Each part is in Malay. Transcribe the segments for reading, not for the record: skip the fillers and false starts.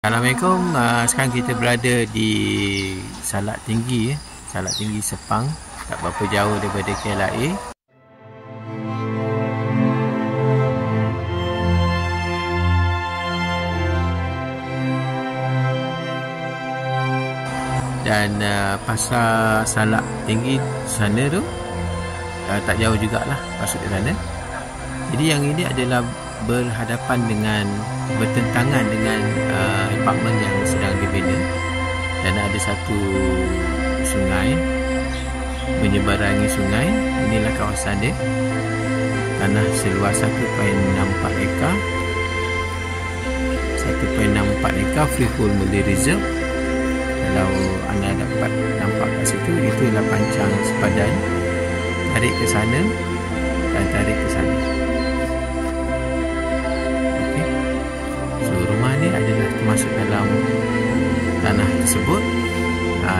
Assalamualaikum. Sekarang kita berada di Salak Tinggi, Salak Tinggi Sepang, tak berapa jauh daripada KLIA. Dan pasar Salak Tinggi sana tu tak jauh jugalah masuk ke sana. Jadi yang ini adalah berhadapan dengan, bertentangan dengan apartmen yang sedang dibina, dan ada satu sungai menyeberangi sungai. Inilah kawasan dia, tanah seluas 1.64 ekar, 1.64 ekar freehold Malay Reserve. Kalau anda dapat nampak kat situ, itulah pancang sepadan, tarik ke sana dan tarik ke sana. Rumah ni adalah termasuk dalam tanah tersebut,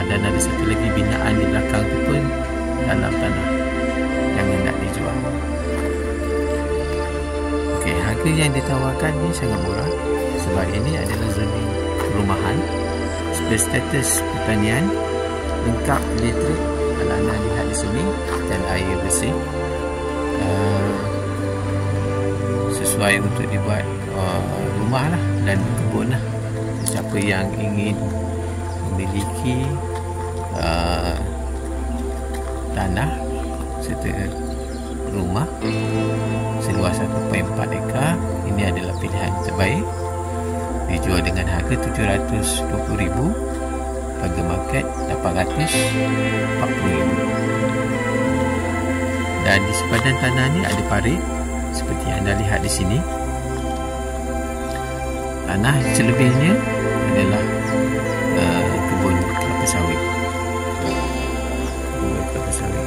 dan ada satu lagi binaan di belakang tu pun dalam tanah yang hendak dijual. Okey, harga yang ditawarkan ni sangat murah sebab ini adalah zoning perumahan berstatus pertanian, lengkap elektrik kalau anda lihat di sini, dan air bersih, sesuai untuk dibuat rumah lah dan kebun lah. Siapa yang ingin memiliki tanah serta rumah seluas 1.4 ekar, ini adalah pilihan terbaik. Dijual dengan harga RM720,000, harga market RM840,000. Dan di sepadan tanah ni ada parit seperti yang anda lihat di sini. Tanah selebihnya adalah kebun kelapa sawit. Kebun kelapa sawit.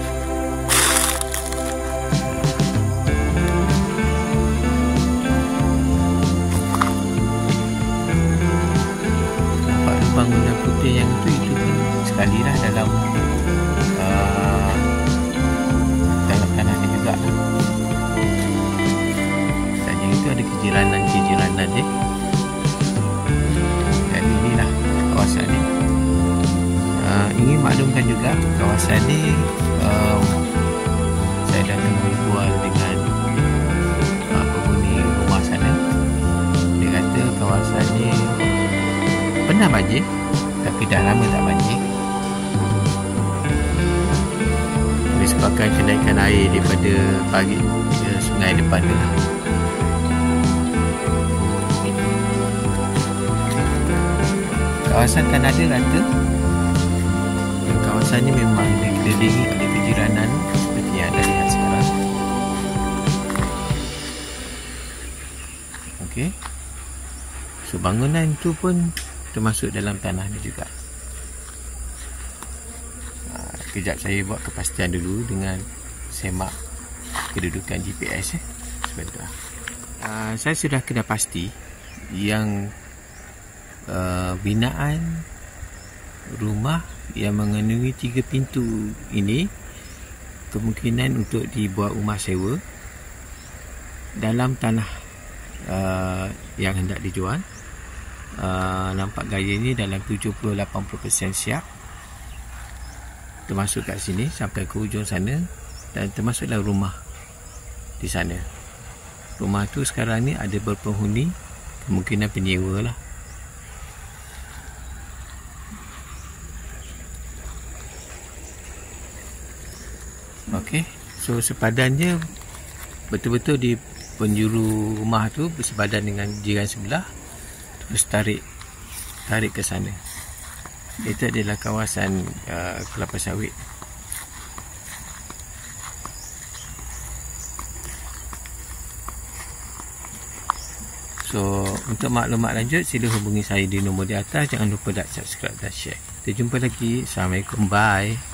Nampak bangunan putih yang itu pun sekali lah dalam tanah ni juga. Dan yang itu ada kejiranan dia. Kawasan ni ingin maklumkan juga, kawasan ni saya dah berbual dengan penghuni rumah sana. Dia kata kawasan ni pernah banjir, tapi dah lama tak banjir disebabkan kenaikan air daripada parit ke sungai depan tu. Kawasan tanah dia rata, dan kawasan ni memang dikelilingi oleh kejiranan seperti yang anda lihat sekarang. Okey, so bangunan tu pun termasuk dalam tanah ni juga. Kejap saya buat kepastian dulu dengan semak kedudukan GPS sebentar. Saya sudah kena pasti yang binaan rumah yang mengandungi 3 pintu ini kemungkinan untuk dibuat rumah sewa dalam tanah yang hendak dijual. Nampak gaya ni dalam 70-80% siap, termasuk kat sini sampai ke hujung sana, dan termasuk dalam rumah di sana. Rumah tu sekarang ni ada berpenghuni, kemungkinan penyewa lah. Okey, so sepadannya betul-betul di penjuru rumah tu bersepadan dengan jiran sebelah, terus tarik ke sana. Itu adalah kawasan kelapa sawit. So untuk maklumat lanjut sila hubungi saya di nombor di atas. Jangan lupa like, subscribe dan share. Kita jumpa lagi. Assalamualaikum, bye.